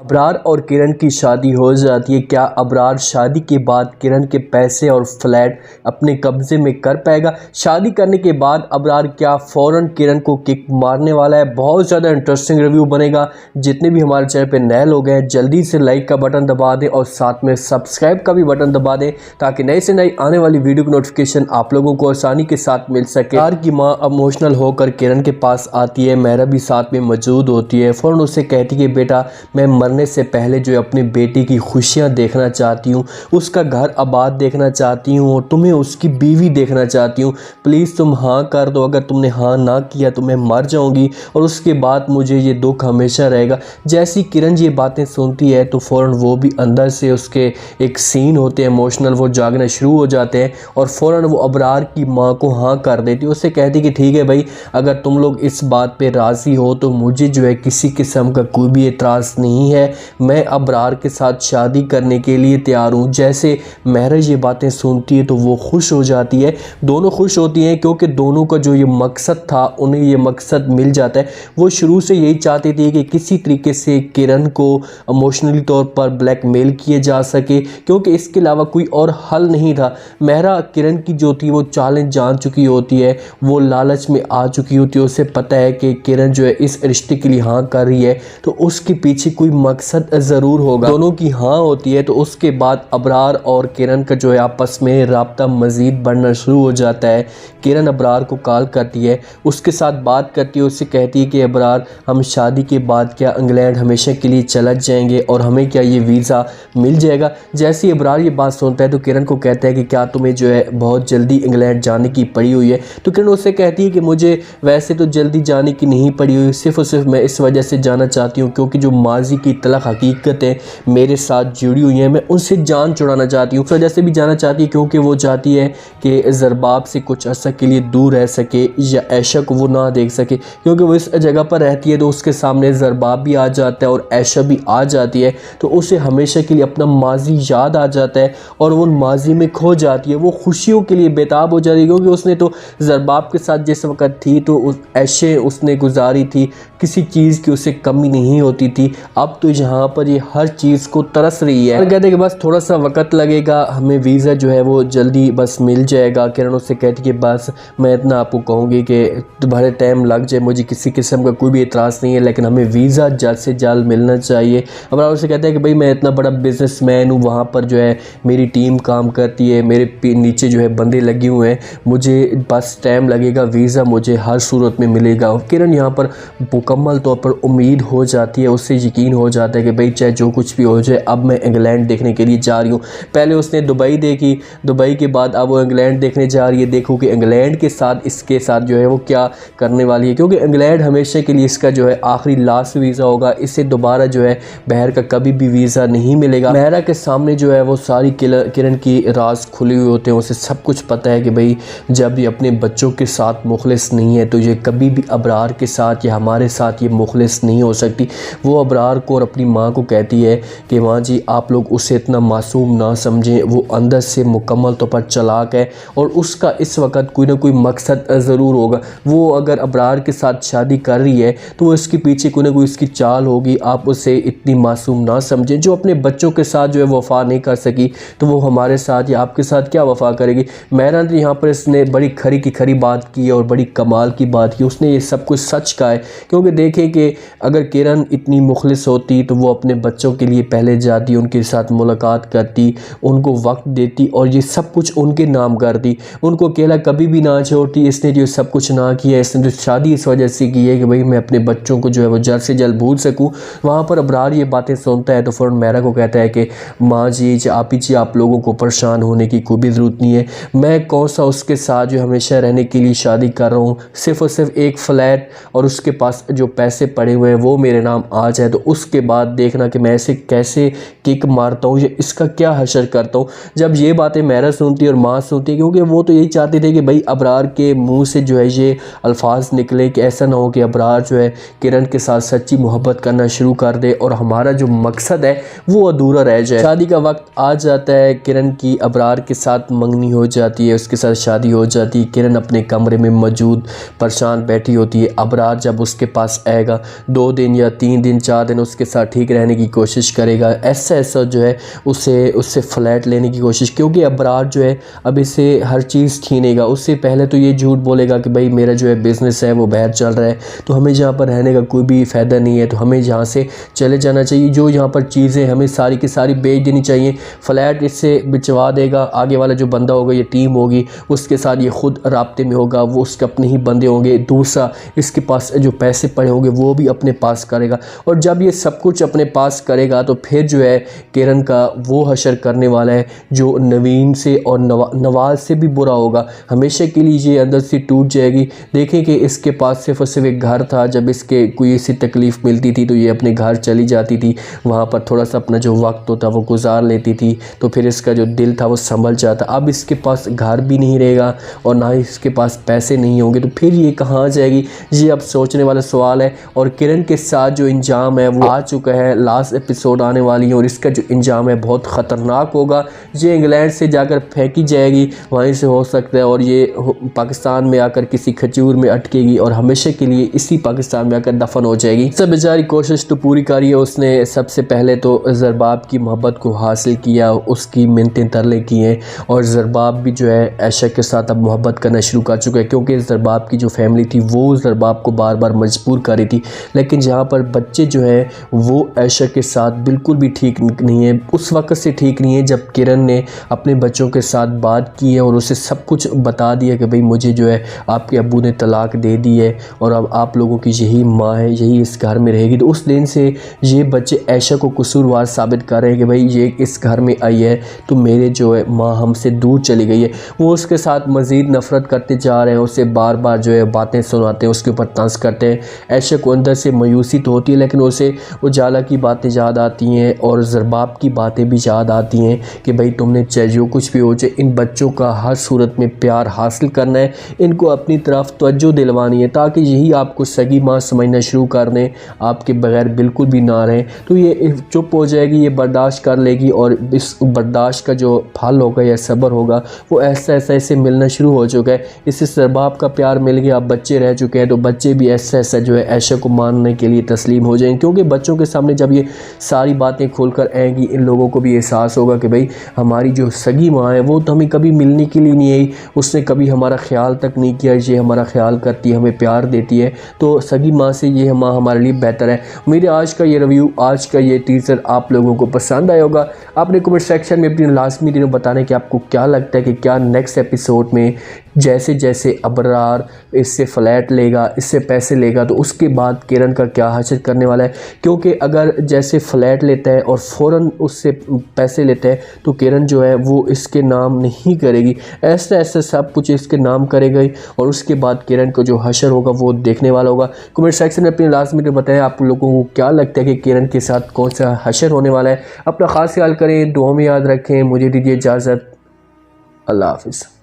अबरार और किरण की शादी हो जाती है। क्या अबरार शादी के बाद किरण के पैसे और फ्लैट अपने कब्जे में कर पाएगा? शादी करने के बाद अबरार क्या फ़ौरन किरण को किक मारने वाला है? बहुत ज़्यादा इंटरेस्टिंग रिव्यू बनेगा। जितने भी हमारे चैनल पे नए लोग हैं जल्दी से लाइक का बटन दबा दें और साथ में सब्सक्राइब का भी बटन दबा दें ताकि नई से नई आने वाली वीडियो की नोटिफिकेशन आप लोगों को आसानी के साथ मिल सके। अबरार की माँ इमोशनल होकर किरण के पास आती है। मेहरा भी साथ में मौजूद होती है। फ़ौरन उससे कहती है बेटा मैं मरने से पहले जो अपनी बेटी की खुशियां देखना चाहती हूँ, उसका घर आबाद देखना चाहती हूँ और तुम्हें उसकी बीवी देखना चाहती हूँ। प्लीज़ तुम हाँ कर दो। अगर तुमने हाँ ना किया तो मैं मर जाऊँगी और उसके बाद मुझे ये दुख हमेशा रहेगा। जैसी किरण ये बातें सुनती है तो फ़ौरन वो भी अंदर से उसके एक सीन होते हैं इमोशनल, वो जागना शुरू हो जाते हैं और फ़ौरन वो अबरार की माँ को हाँ कर देती है। उससे कहती कि ठीक है भाई, अगर तुम लोग इस बात पे राज़ी हो तो मुझे जो है किसी किस्म का कोई भी एतराज़ नहीं है, मैं अबरार के साथ शादी करने के लिए तैयार हूँ। जैसे मेहरा ये बातें सुनती है तो वो खुश हो जाती है। दोनों खुश होती हैं क्योंकि दोनों का जो ये मकसद था उन्हें ये मकसद मिल जाता है। वो शुरू से यही चाहती थी कि किसी तरीके से किरण को इमोशनली तौर पर ब्लैकमेल किए जा सके क्योंकि इसके अलावा कोई और हल नहीं था। मेहरा किरण की जो थी वो चालें जान चुकी होती है, वो लालच में आ चुकी होती है। उसे पता है कि किरण जो है इस रिश्ते के लिए हाँ कर रही है तो उसके पीछे कोई मकसद ज़रूर होगा। दोनों की हाँ होती है तो उसके बाद अबरार और किरण का जो है आपस में राब्ता मज़ीद बढ़ना शुरू हो जाता है। किरण अबरार को कॉल करती है, उसके साथ बात करती है, उससे कहती है कि अबरार हम शादी के बाद क्या इंग्लैंड हमेशा के लिए चला जाएंगे और हमें क्या ये वीज़ा मिल जाएगा? जैसे ही अबरार ये बात सुनता है तो किरण को कहता है कि क्या तुम्हें जो है बहुत जल्दी इंग्लैंड जाने की पड़ी हुई है? तो किरण उससे कहती है कि मुझे वैसे तो जल्दी जाने की नहीं पड़ी हुई, सिर्फ और सिर्फ मैं इस वजह से जाना चाहती हूँ क्योंकि जो माजी की तलख हकीकतें मेरे साथ जुड़ी हुई हैं मैं उनसे जान छुड़ाना चाहती हूँ। उस वजह से भी जाना चाहती है क्योंकि वो चाहती है कि ज़रबाब से कुछ अर्सा के लिए दूर रह सके या ऐशा को वो ना देख सके क्योंकि वो इस जगह पर रहती है तो उसके सामने ज़रबाब भी आ जाता है और ऐशा भी आ जाती है तो उसे हमेशा के लिए अपना माजी याद आ जाता है और वो माजी में खो जाती है। वो खुशियों के लिए बेताब हो जाती है क्योंकि उसने तो ज़रबाब के साथ जिस वक्त थी तो उस ऐशे उसने गुजारी थी, किसी चीज़ की उसे कमी नहीं होती थी। अब तो यहाँ पर ये हर चीज़ को तरस रही है। कहते हैं कि बस थोड़ा सा वक्त लगेगा, हमें वीज़ा जो है वो जल्दी बस मिल जाएगा। किरण उससे कहती कि बस मैं इतना आपको कहूँगी कि तुम्हारे टाइम लग जाए, मुझे किसी किस्म का कोई भी एतराज़ नहीं है लेकिन हमें वीज़ा जल्द से जल्द मिलना चाहिए। अब उससे कहते हैं कि भाई मैं इतना बड़ा बिजनेसमैन हूँ, वहाँ पर जो है मेरी टीम काम करती है, मेरे नीचे जो है बंदे लगे हुए हैं, मुझे बस टाइम लगेगा, वीज़ा मुझे हर सूरत में मिलेगा। और किरण यहाँ पर मुकम्मल तौर पर उम्मीद हो जाती है, उससे यकीन हो जाता है कि भाई चाहे जो कुछ भी हो जाए अब मैं इंग्लैंड देखने के लिए जा रही हूँ। पहले उसने दुबई देखी, दुबई के बाद अब वो इंग्लैंड देखने जा रही है। देखो कि इंग्लैंड के साथ इसके साथ जो है वो क्या करने वाली है क्योंकि इंग्लैंड हमेशा के लिए इसका जो है आखिरी लास्ट वीज़ा होगा, इससे दोबारा जो है बहर का कभी भी वीज़ा नहीं मिलेगा। मेहरा के सामने जो है वो सारी किरण की राज खुले हुए होते हैं, उसे सब कुछ पता है कि भाई जब ये अपने बच्चों के साथ मुखलिस नहीं है तो ये कभी भी अबरार के साथ या हमारे साथ ये मुखलिस नहीं हो सकती। वो अबरार को और अपनी माँ को कहती है कि माँ जी आप लोग उसे इतना मासूम ना समझें, वो अंदर से मुकम्मल तौर पर चालाक है और उसका इस वक्त कोई ना कोई मकसद ज़रूर होगा। वो अगर अबरार के साथ शादी कर रही है तो वो इसके पीछे कोई ना कोई इसकी चाल होगी। आप उसे इतनी मासूम ना समझें, जो अपने बच्चों के साथ जो है वफ़ा नहीं कर सकी तो वो हमारे साथ या आपके साथ क्या वफ़ा करेगी। मेहरा ने यहाँ पर इसने बड़ी खरी की खरी बात की और बड़ी कमाल की बात की, उसने ये सब कुछ सच कहा है क्योंकि देखें कि अगर किरण इतनी मुखलिस होती तो वो अपने बच्चों के लिए पहले जाती, उनके साथ मुलाकात करती, उनको वक्त देती और ये सब कुछ उनके नाम करती, उनको अकेला कभी भी ना छोड़ती। इसने जो सब कुछ ना किया, इसने जो शादी इस वजह से की है कि भाई मैं अपने बच्चों को जो है वो जल्द से जल्द भूल सकूँ। वहाँ पर अबरार ये बातें सुनता है तो फ़ौरन मेहरा को कहता है कि माँ जी आप लोगों को परेशान होने की कोई भी ज़रूरत नहीं है, मैं कौन सा उसके साथ जो हमेशा रहने के लिए शादी कर रहा हूँ, सिर्फ़ और सिर्फ एक फ़्लैट और उसके पास जो पैसे पड़े हुए हैं वो मेरे नाम आ जाए तो उसके बाद देखना कि मैं ऐसे कैसे किक मारता हूँ, इसका क्या हशर करता हूँ। जब ये बातें मेहरा सुनती है और माँ सुनती है क्योंकि वो तो यही चाहते थे कि भाई अबरार के मुंह से जो है ये अल्फाज निकले कि ऐसा ना हो कि अबरार जो है किरण के साथ सच्ची मोहब्बत करना शुरू कर दे और हमारा जो मकसद है वो अधूरा रह जाए। शादी का वक्त आ जाता है, किरण की अबरार के साथ मंगनी हो जाती है, उसके साथ शादी हो जाती है। किरण अपने कमरे में मौजूद परेशान बैठी होती है। अबरार जब उसके पास आएगा 2 दिन या 3 दिन 4 दिन उसके साथ ठीक रहने की कोशिश करेगा, ऐसा जो है उससे फ्लैट लेने की कोशिश, क्योंकि अबरार जो है अब इसे हर चीज़ छीनेगा। उससे पहले तो ये झूठ बोलेगा कि भाई मेरा जो है बिज़नेस है वो बाहर चल रहा है, तो हमें जहाँ पर रहने का कोई भी फ़ायदा नहीं है, तो हमें यहाँ से चले जाना चाहिए। जो यहाँ पर चीज़ें हमें सारी की सारी बेच देनी चाहिए। फ्लैट इससे बिचवा देगा, आगे वाला जो बंदा होगा, ये टीम होगी, उसके साथ ये खुद राब्ते में होगा, वो उसके अपने ही बंदे होंगे। दूसरा, इसके पास जो पैसे पड़े होंगे वो भी अपने पास करेगा, और जब ये सब कुछ अपने पास करेगा तो फिर जो है किरण का वो हशर करने वाला है जो नवीन से और नवाज से भी बुरा होगा। हमेशा के लिए ये अंदर से टूट जाएगी। देखें कि इसके पास सिर्फ और सिर्फ एक घर था, जब इसके कोई ऐसी तकलीफ़ मिलती थी तो ये अपने घर चली जाती थी, वहाँ पर थोड़ा सा अपना जो वक्त होता वो गुजार लेती थी, तो फिर इसका जो दिल था वो संभल जाता। अब इसके पास घर भी नहीं रहेगा और ना ही इसके पास पैसे नहीं होंगे, तो फिर ये कहाँ जाएगी, ये अब सोचने वाला सवाल है। और किरण के साथ जो इंजाम है वो आ चुका है, लास्ट एपिसोड आने वाली है और इसका जो इंजाम है बहुत ख़तरनाक होगा। ये इंग्लैंड से जाकर फेंकी जाएगी, वहीं से हो सकता है, और ये पाकिस्तान में आकर किसी खजूर में अटकेगी और हमेशा के लिए इसी पाकिस्तान में आकर दफन हो जाएगी। सब बेचारी कोशिश तो पूरी करी है उसने। सबसे पहले तो ज़रबाब की मोहब्बत को हासिल किया, उसकी मिन्नतें तरले किए, और ज़रबाब भी जो है ऐशा के साथ अब मोहब्बत करना शुरू कर चुका है, क्योंकि ज़रबाब की जो फैमिली थी वो ज़रबाब को बार बार मजबूर कर रही थी। लेकिन जहाँ पर बच्चे जो हैं वो ऐशा के साथ बिल्कुल भी ठीक नहीं है, उस वक्त से ठीक नहीं है जब किरण ने अपने बच्चों के साथ बात की है और उसे सब कुछ बता दिया कि भाई मुझे जो है आपके अब्बू ने तलाक दे दी है और अब आप लोगों की यही माँ है, यही इस घर में रहेगी। तो उस दिन से ये बच्चे ऐशा को कसूरवार साबित कर रहे हैं कि भाई ये इस घर में आई है तो मेरे जो है माँ हमसे दूर चली गई है। वो उसके साथ मज़ीद नफ़रत करते जा रहे हैं, उसे बार बार जो है बातें सुनाते हैं, उसके ऊपर तंज करते हैं। ऐशा को अंदर से मायूसी तो होती है, लेकिन उसे उजाला की बातें याद आती हैं और ज़रबाब की बातें भी याद आती हैं कि भाई तुमने चाहे जो कुछ भी हो जाए इन बच्चों का हर सूरत में प्यार हासिल करना है, इनको अपनी तरफ तवज्जो दिलवानी है, ताकि यही आपको सगी माँ समझना शुरू कर दें, आपके बगैर बिल्कुल भी ना रहें। तो ये चुप हो जाएगी, ये बर्दाश्त कर लेगी, और इस बर्दाश्त का जो फल होगा या सब्र होगा वो ऐसा ऐसा इसे मिलना शुरू हो चुका है। इससे ज़रबाब का प्यार मिल गया, अब बच्चे रह चुके हैं, तो बच्चे भी ऐसा ऐसा जो है ऐशा को मानने के लिए तस्लीम हो जाएंगे, क्योंकि बच्चों के सामने जब ये सारी बातें खोल कर आएंगी इन लोगों को भी एहसास होगा कि भाई हमारी जो सगी माँ है वो तो हमें कभी मिलने के लिए नहीं आई, उसने कभी हमारा ख्याल तक नहीं किया, ये हमारा ख्याल करती है, हमें प्यार देती है, तो सगी माँ से ये माँ हमारे लिए बेहतर है। मेरे आज का ये रिव्यू, आज का ये टीज़र आप लोगों को पसंद आया होगा। आपने कमेंट सेक्शन में अपनी लाजमी दिनों बताने कि आपको क्या लगता है कि क्या नेक्स्ट एपिसोड में जैसे जैसे अबरार इससे फ्लैट लेगा, इससे पैसे लेगा, तो उसके बाद किरण का क्या हशर करने वाला है। क्योंकि अगर जैसे फ्लैट लेता है और फ़ौरन उससे पैसे लेता है तो किरण जो है वो इसके नाम नहीं करेगी, ऐसा ऐसा सब कुछ इसके नाम करेगा ही, और उसके बाद किरण को जो हशर होगा वो देखने वाला होगा। कमेंट सेक्शन में अपनी लास्ट में बताएं आप लोगों को क्या लगता है कि किरण के साथ कौन सा हशर होने वाला है। अपना ख़ास ख्याल करें, दुआ में याद रखें। मुझे दीजिए इजाज़त, अल्लाह हाफ़िज़।